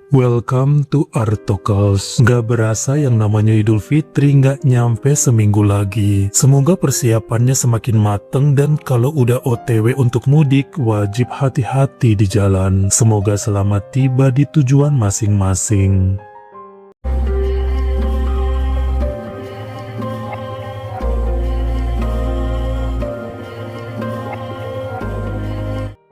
Welcome to Artokals. Gak berasa yang namanya Idul Fitri gak nyampe seminggu lagi. Semoga persiapannya semakin mateng dan kalau udah OTW untuk mudik, wajib hati-hati di jalan. Semoga selamat tiba di tujuan masing-masing.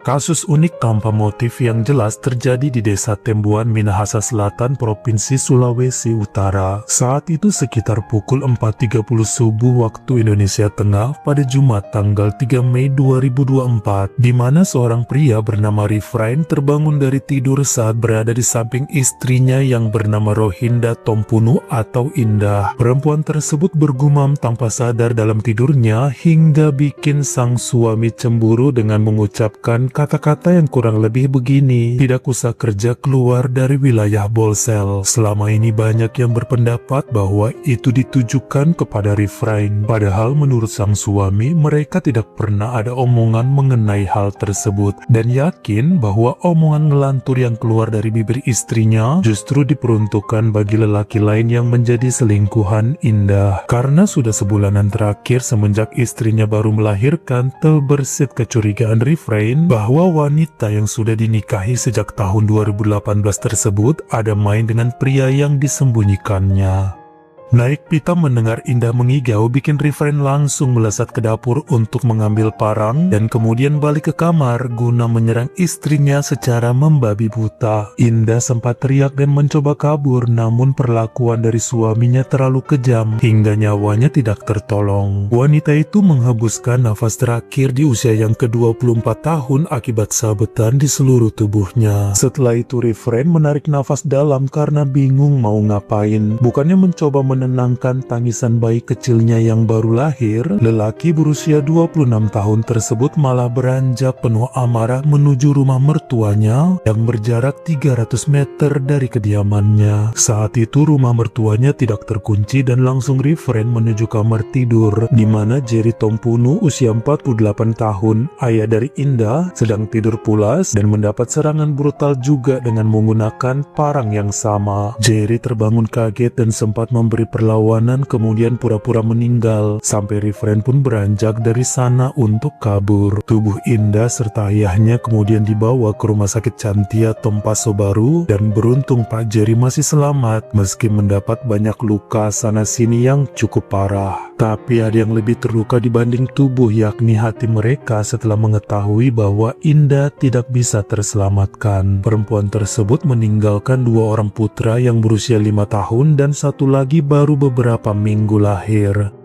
Kasus unik tanpa motif yang jelas terjadi di Desa Tembuan, Minahasa Selatan, Provinsi Sulawesi Utara. Saat itu sekitar pukul 4.30 subuh waktu Indonesia Tengah pada Jumat tanggal 3 Mei 2024, di mana seorang pria bernama Rifrain terbangun dari tidur saat berada di samping istrinya yang bernama Rohinda Tompunu atau Indah. Perempuan tersebut bergumam tanpa sadar dalam tidurnya hingga bikin sang suami cemburu dengan mengucapkan kata-kata yang kurang lebih begini, "Tidak usah kerja keluar dari wilayah Bolsel." Selama ini banyak yang berpendapat bahwa itu ditujukan kepada Rifrain. Padahal menurut sang suami, mereka tidak pernah ada omongan mengenai hal tersebut. Dan yakin bahwa omongan ngelantur yang keluar dari bibir istrinya justru diperuntukkan bagi lelaki lain yang menjadi selingkuhan Indah. Karena sudah sebulanan terakhir semenjak istrinya baru melahirkan, terbersit kecurigaan Rifrain bahwa wanita yang sudah dinikahi sejak tahun 2018 tersebut ada main dengan pria yang disembunyikannya. Naik pitam mendengar Indah mengigau bikin Rifrain langsung melesat ke dapur untuk mengambil parang dan kemudian balik ke kamar guna menyerang istrinya secara membabi buta. Indah sempat teriak dan mencoba kabur, namun perlakuan dari suaminya terlalu kejam hingga nyawanya tidak tertolong. Wanita itu menghembuskan nafas terakhir di usia yang ke-24 tahun akibat sabetan di seluruh tubuhnya. Setelah itu Rifrain menarik nafas dalam karena bingung mau ngapain. Bukannya mencoba menenangkan tangisan bayi kecilnya yang baru lahir, lelaki berusia 26 tahun tersebut malah beranjak penuh amarah menuju rumah mertuanya yang berjarak 300 meter dari kediamannya. Saat itu rumah mertuanya tidak terkunci dan langsung Rifrain menuju kamar tidur, di mana Jerry Tompunu usia 48 tahun, ayah dari Indah, sedang tidur pulas dan mendapat serangan brutal juga dengan menggunakan parang yang sama. Jerry terbangun kaget dan sempat memberi perlawanan kemudian pura-pura meninggal sampai Rifrain pun beranjak dari sana untuk kabur. Tubuh Indah serta ayahnya kemudian dibawa ke rumah sakit Cantia Tompaso Baru dan beruntung Pak Jerry masih selamat meski mendapat banyak luka sana-sini yang cukup parah. Tapi ada yang lebih terluka dibanding tubuh, yakni hati mereka setelah mengetahui bahwa Indah tidak bisa terselamatkan. Perempuan tersebut meninggalkan 2 orang putra yang berusia 5 tahun dan 1 lagi baru beberapa minggu lahir.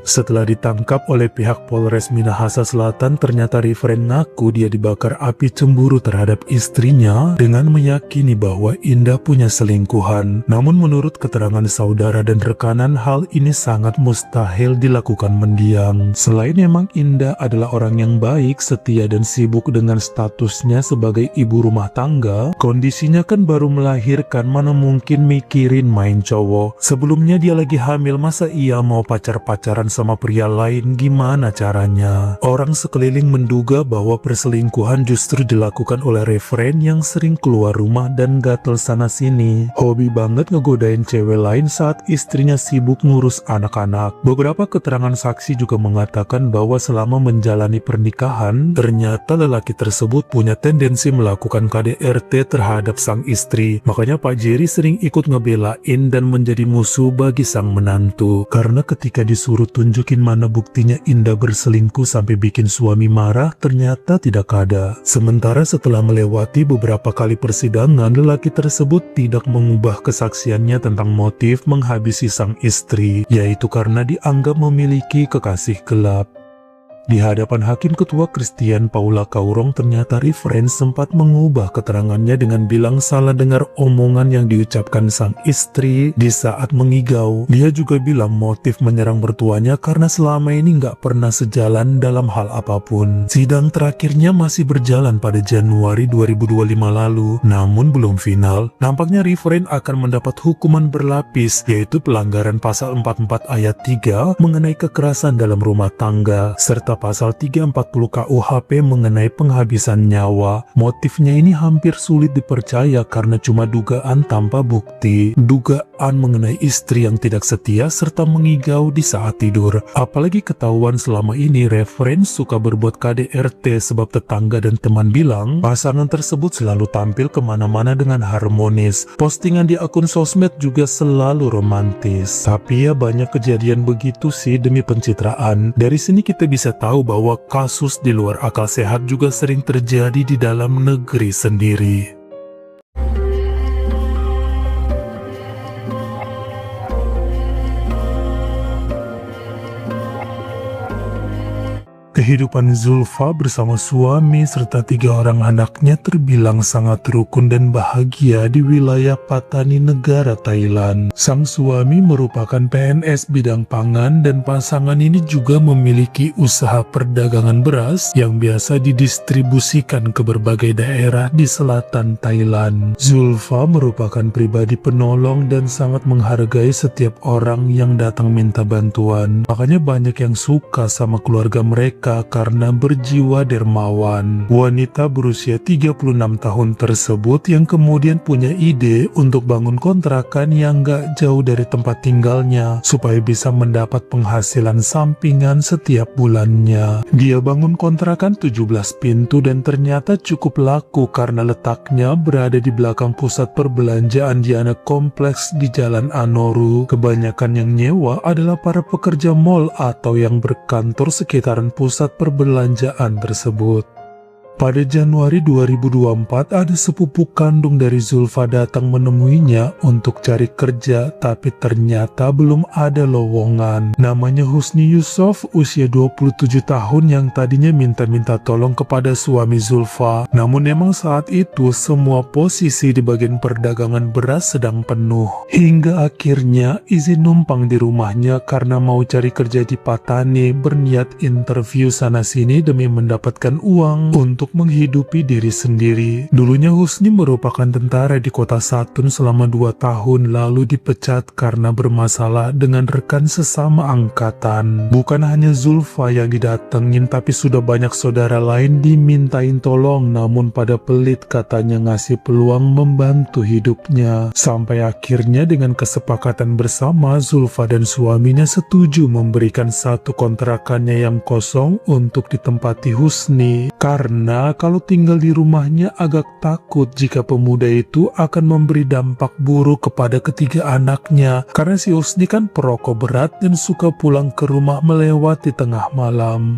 Setelah ditangkap oleh pihak Polres Minahasa Selatan, ternyata Rifrain ngaku dia dibakar api cemburu terhadap istrinya dengan meyakini bahwa Indah punya selingkuhan. Namun menurut keterangan saudara dan rekanan, hal ini sangat mustahil dilakukan mendiam. Selain memang Indah adalah orang yang baik, setia dan sibuk dengan statusnya sebagai ibu rumah tangga, kondisinya kan baru melahirkan, mana mungkin mikirin main cowok. Sebelumnya dia lagi hamil, masa ia mau pacar-pacaran sama pria lain? Gimana caranya? Orang sekeliling menduga bahwa perselingkuhan justru dilakukan oleh Rifrain yang sering keluar rumah dan gatel sana-sini. Hobi banget ngegodain cewek lain saat istrinya sibuk ngurus anak-anak. Beberapa keterangan saksi juga mengatakan bahwa selama menjalani pernikahan, ternyata lelaki tersebut punya tendensi melakukan KDRT terhadap sang istri. Makanya Pak Jerry sering ikut ngebelain dan menjadi musuh bagi sang menantu. Karena ketika disuruh tunjukin mana buktinya Indah berselingkuh sampai bikin suami marah, ternyata tidak ada. Sementara setelah melewati beberapa kali persidangan, lelaki tersebut tidak mengubah kesaksiannya tentang motif menghabisi sang istri, yaitu karena dianggap memiliki kekasih gelap. Di hadapan Hakim Ketua Christian Paula Kaurong, ternyata Rifrain sempat mengubah keterangannya dengan bilang salah dengar omongan yang diucapkan sang istri di saat mengigau. Dia juga bilang motif menyerang mertuanya karena selama ini nggak pernah sejalan dalam hal apapun. Sidang terakhirnya masih berjalan pada Januari 2025 lalu, namun belum final. Nampaknya Rifrain akan mendapat hukuman berlapis, yaitu pelanggaran pasal 44 ayat 3 mengenai kekerasan dalam rumah tangga, serta pasal 340 KUHP mengenai penghabisan nyawa. Motifnya ini hampir sulit dipercaya karena cuma dugaan tanpa bukti. Dugaan mengenai istri yang tidak setia serta mengigau di saat tidur. Apalagi ketahuan selama ini referen suka berbuat KDRT sebab tetangga dan teman bilang pasangan tersebut selalu tampil kemana-mana dengan harmonis. Postingan di akun sosmed juga selalu romantis. Tapi ya banyak kejadian begitu sih demi pencitraan. Dari sini kita bisa tahu bahwa kasus di luar akal sehat juga sering terjadi di dalam negeri sendiri. Kehidupan Zulfa bersama suami serta 3 orang anaknya terbilang sangat rukun dan bahagia di wilayah Patani, negara Thailand. Sang suami merupakan PNS bidang pangan dan pasangan ini juga memiliki usaha perdagangan beras yang biasa didistribusikan ke berbagai daerah di selatan Thailand. Zulfa merupakan pribadi penolong dan sangat menghargai setiap orang yang datang minta bantuan. Makanya banyak yang suka sama keluarga mereka karena berjiwa dermawan. Wanita berusia 36 tahun tersebut yang kemudian punya ide untuk bangun kontrakan yang gak jauh dari tempat tinggalnya supaya bisa mendapat penghasilan sampingan setiap bulannya. Dia bangun kontrakan 17 pintu dan ternyata cukup laku karena letaknya berada di belakang pusat perbelanjaan di anak kompleks di Jalan Anoru. Kebanyakan yang nyewa adalah para pekerja mal atau yang berkantor sekitaran pusat perbelanjaan tersebut. Pada Januari 2024, ada sepupu kandung dari Zulfa datang menemuinya untuk cari kerja, tapi ternyata belum ada lowongan. Namanya Husni Yusof, usia 27 tahun yang tadinya minta-minta tolong kepada suami Zulfa. Namun memang saat itu semua posisi di bagian perdagangan beras sedang penuh. Hingga akhirnya izin numpang di rumahnya karena mau cari kerja di Patani, berniat interview sana-sini demi mendapatkan uang untuk menghidupi diri sendiri. Dulunya Husni merupakan tentara di kota Satun selama 2 tahun lalu dipecat karena bermasalah dengan rekan sesama angkatan. Bukan hanya Zulfa yang didatengin, tapi sudah banyak saudara lain dimintain tolong, namun pada pelit katanya ngasih peluang membantu hidupnya. Sampai akhirnya dengan kesepakatan bersama, Zulfa dan suaminya setuju memberikan satu kontrakannya yang kosong untuk ditempati Husni. Karena kalau tinggal di rumahnya agak takut jika pemuda itu akan memberi dampak buruk kepada ketiga anaknya. Karena si Husni kan perokok berat dan suka pulang ke rumah melewati tengah malam.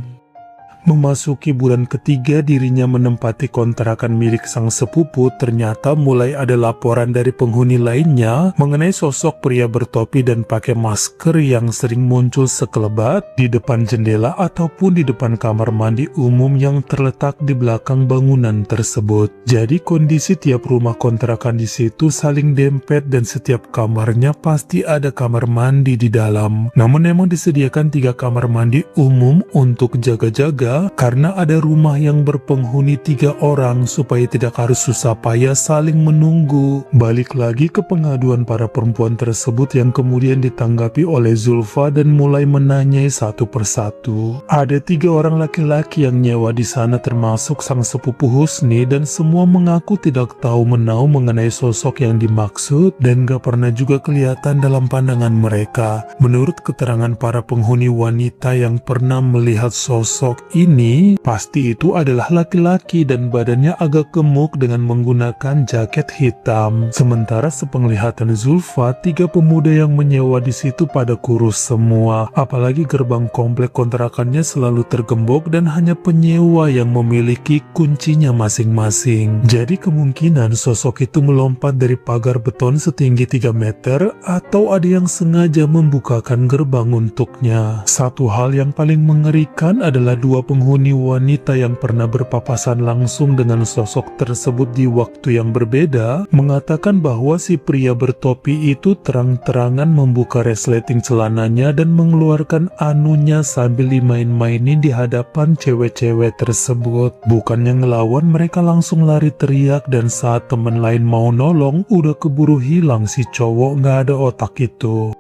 Memasuki bulan ketiga dirinya menempati kontrakan milik sang sepupu, ternyata mulai ada laporan dari penghuni lainnya mengenai sosok pria bertopi dan pakai masker yang sering muncul sekelebat di depan jendela ataupun di depan kamar mandi umum yang terletak di belakang bangunan tersebut. Jadi kondisi tiap rumah kontrakan di situ saling dempet dan setiap kamarnya pasti ada kamar mandi di dalam. Namun memang disediakan 3 kamar mandi umum untuk jaga-jaga karena ada rumah yang berpenghuni 3 orang supaya tidak harus susah payah saling menunggu. Balik lagi ke pengaduan para perempuan tersebut yang kemudian ditanggapi oleh Zulfa dan mulai menanyai satu persatu. Ada 3 orang laki-laki yang nyewa di sana termasuk sang sepupu Husni dan semua mengaku tidak tahu menau mengenai sosok yang dimaksud dan gak pernah juga kelihatan dalam pandangan mereka. Menurut keterangan para penghuni wanita yang pernah melihat sosok ini, pasti itu adalah laki-laki dan badannya agak gemuk dengan menggunakan jaket hitam. Sementara sepenglihatan Zulfa, 3 pemuda yang menyewa di situ pada kurus semua. Apalagi gerbang komplek kontrakannya selalu tergembok dan hanya penyewa yang memiliki kuncinya masing-masing. Jadi kemungkinan sosok itu melompat dari pagar beton setinggi 3 meter atau ada yang sengaja membukakan gerbang untuknya. Satu hal yang paling mengerikan adalah 2 penghuni wanita yang pernah berpapasan langsung dengan sosok tersebut di waktu yang berbeda mengatakan bahwa si pria bertopi itu terang-terangan membuka resleting celananya dan mengeluarkan anunya sambil dimain-mainin di hadapan cewek-cewek tersebut. Bukannya ngelawan, mereka langsung lari teriak dan saat teman lain mau nolong udah keburu hilang si cowok gak ada otak itu.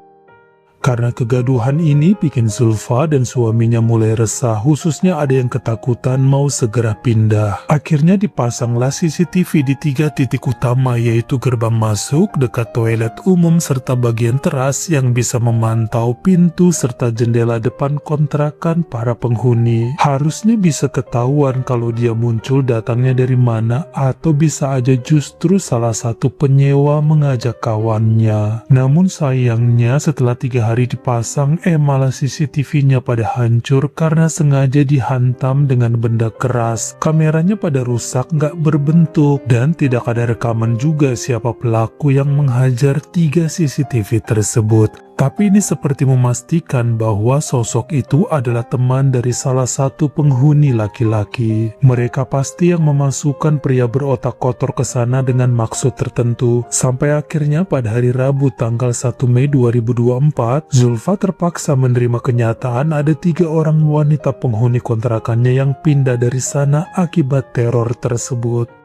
Karena kegaduhan ini bikin Zulfa dan suaminya mulai resah, khususnya ada yang ketakutan mau segera pindah. Akhirnya dipasanglah CCTV di 3 titik utama, yaitu gerbang masuk, dekat toilet umum, serta bagian teras yang bisa memantau pintu serta jendela depan kontrakan para penghuni. Harusnya bisa ketahuan kalau dia muncul datangnya dari mana, atau bisa aja justru salah satu penyewa mengajak kawannya. Namun sayangnya setelah 3 hari dipasang, malah CCTV-nya pada hancur karena sengaja dihantam dengan benda keras. Kameranya pada rusak, nggak berbentuk, dan tidak ada rekaman juga siapa pelaku yang menghajar 3 CCTV tersebut. Tapi ini seperti memastikan bahwa sosok itu adalah teman dari salah satu penghuni laki-laki. Mereka pasti yang memasukkan pria berotak kotor ke sana dengan maksud tertentu. Sampai akhirnya pada hari Rabu tanggal 1 Mei 2024, Zulfa terpaksa menerima kenyataan ada 3 orang wanita penghuni kontrakannya yang pindah dari sana akibat teror tersebut.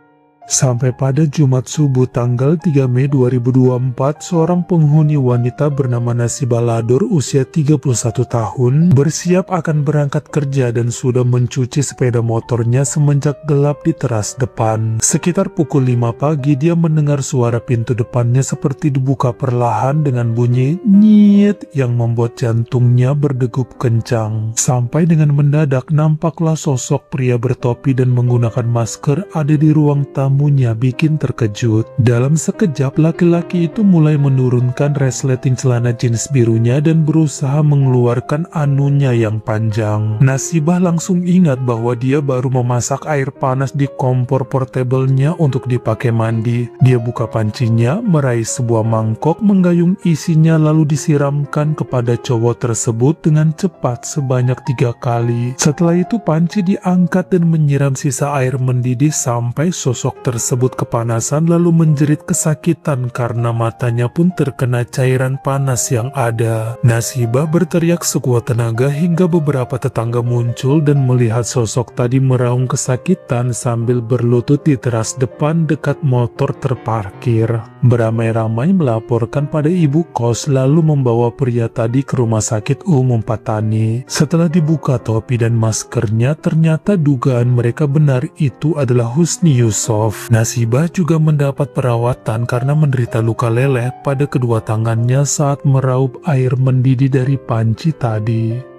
Sampai pada Jumat subuh tanggal 3 Mei 2024, seorang penghuni wanita bernama Nasibah Lador usia 31 tahun bersiap akan berangkat kerja dan sudah mencuci sepeda motornya semenjak gelap di teras depan. Sekitar pukul 5 pagi dia mendengar suara pintu depannya seperti dibuka perlahan dengan bunyi nyit yang membuat jantungnya berdegup kencang. Sampai dengan mendadak nampaklah sosok pria bertopi dan menggunakan masker ada di ruang tamu bikin terkejut. Dalam sekejap laki-laki itu mulai menurunkan resleting celana jeans birunya dan berusaha mengeluarkan anunya yang panjang. Nasibah langsung ingat bahwa dia baru memasak air panas di kompor portable-nya untuk dipakai mandi. Dia buka pancinya, meraih sebuah mangkok, menggayung isinya lalu disiramkan kepada cowok tersebut dengan cepat sebanyak 3 kali. Setelah itu panci diangkat dan menyiram sisa air mendidih sampai sosok tersebut kepanasan lalu menjerit kesakitan karena matanya pun terkena cairan panas yang ada. Nasibah berteriak sekuat tenaga hingga beberapa tetangga muncul dan melihat sosok tadi meraung kesakitan sambil berlutut di teras depan dekat motor terparkir. Beramai-ramai melaporkan pada ibu kos lalu membawa pria tadi ke rumah sakit umum Patani. Setelah dibuka topi dan maskernya, ternyata dugaan mereka benar, itu adalah Husni Yusuf. Nasibah juga mendapat perawatan karena menderita luka leleh pada kedua tangannya saat meraup air mendidih dari panci tadi.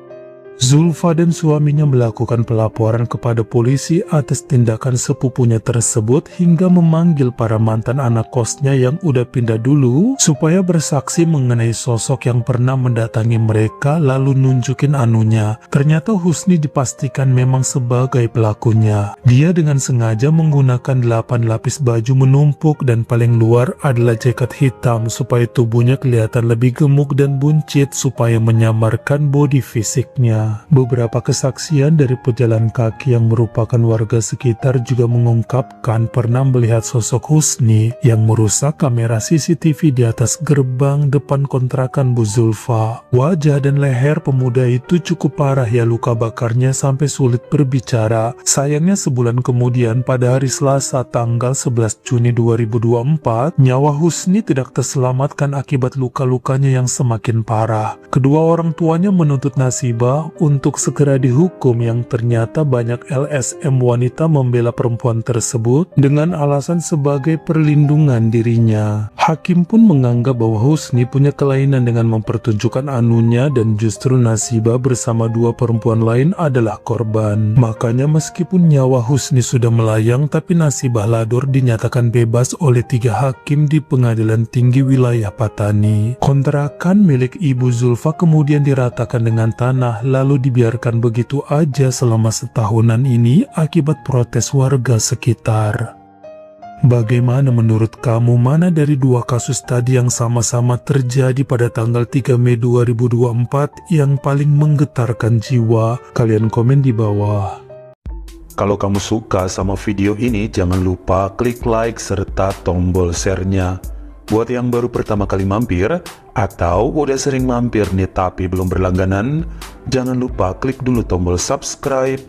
Zulfa dan suaminya melakukan pelaporan kepada polisi atas tindakan sepupunya tersebut hingga memanggil para mantan anak kosnya yang udah pindah dulu supaya bersaksi mengenai sosok yang pernah mendatangi mereka lalu nunjukin anunya. Ternyata Husni dipastikan memang sebagai pelakunya. Dia dengan sengaja menggunakan 8 lapis baju menumpuk dan paling luar adalah jaket hitam supaya tubuhnya kelihatan lebih gemuk dan buncit supaya menyamarkan bodi fisiknya. Beberapa kesaksian dari pejalan kaki yang merupakan warga sekitar juga mengungkapkan pernah melihat sosok Husni yang merusak kamera CCTV di atas gerbang depan kontrakan Bu Zulfa. Wajah dan leher pemuda itu cukup parah ya, luka bakarnya sampai sulit berbicara. Sayangnya sebulan kemudian pada hari Selasa tanggal 11 Juni 2024, nyawa Husni tidak terselamatkan akibat luka-lukanya yang semakin parah. Kedua orang tuanya menuntut Nasibah untuk segera dihukum yang ternyata banyak LSM wanita membela perempuan tersebut dengan alasan sebagai perlindungan dirinya. Hakim pun menganggap bahwa Husni punya kelainan dengan mempertunjukkan anunya dan justru Nasibah bersama 2 perempuan lain adalah korban. Makanya meskipun nyawa Husni sudah melayang tapi Nasibah Lador dinyatakan bebas oleh 3 hakim di Pengadilan Tinggi Wilayah Patani. Kontrakan milik Ibu Zulfa kemudian diratakan dengan tanah lalu dibiarkan begitu aja selama setahunan ini akibat protes warga sekitar. Bagaimana menurut kamu, mana dari 2 kasus tadi yang sama-sama terjadi pada tanggal 3 Mei 2024 yang paling menggetarkan jiwa? Kalian komen di bawah. Kalau kamu suka sama video ini, jangan lupa klik like serta tombol share-nya. Buat yang baru pertama kali mampir, atau udah sering mampir nih tapi belum berlangganan, jangan lupa klik dulu tombol subscribe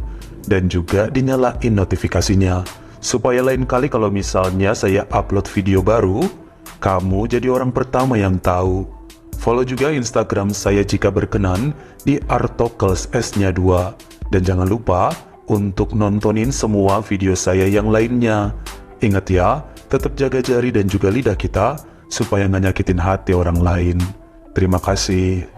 dan juga dinyalain notifikasinya. Supaya lain kali kalau misalnya saya upload video baru, kamu jadi orang pertama yang tahu. Follow juga Instagram saya jika berkenan di Artokels S-nya 2. Dan jangan lupa untuk nontonin semua video saya yang lainnya. Ingat ya, tetap jaga jari dan juga lidah kita supaya nggak nyakitin hati orang lain. Terima kasih.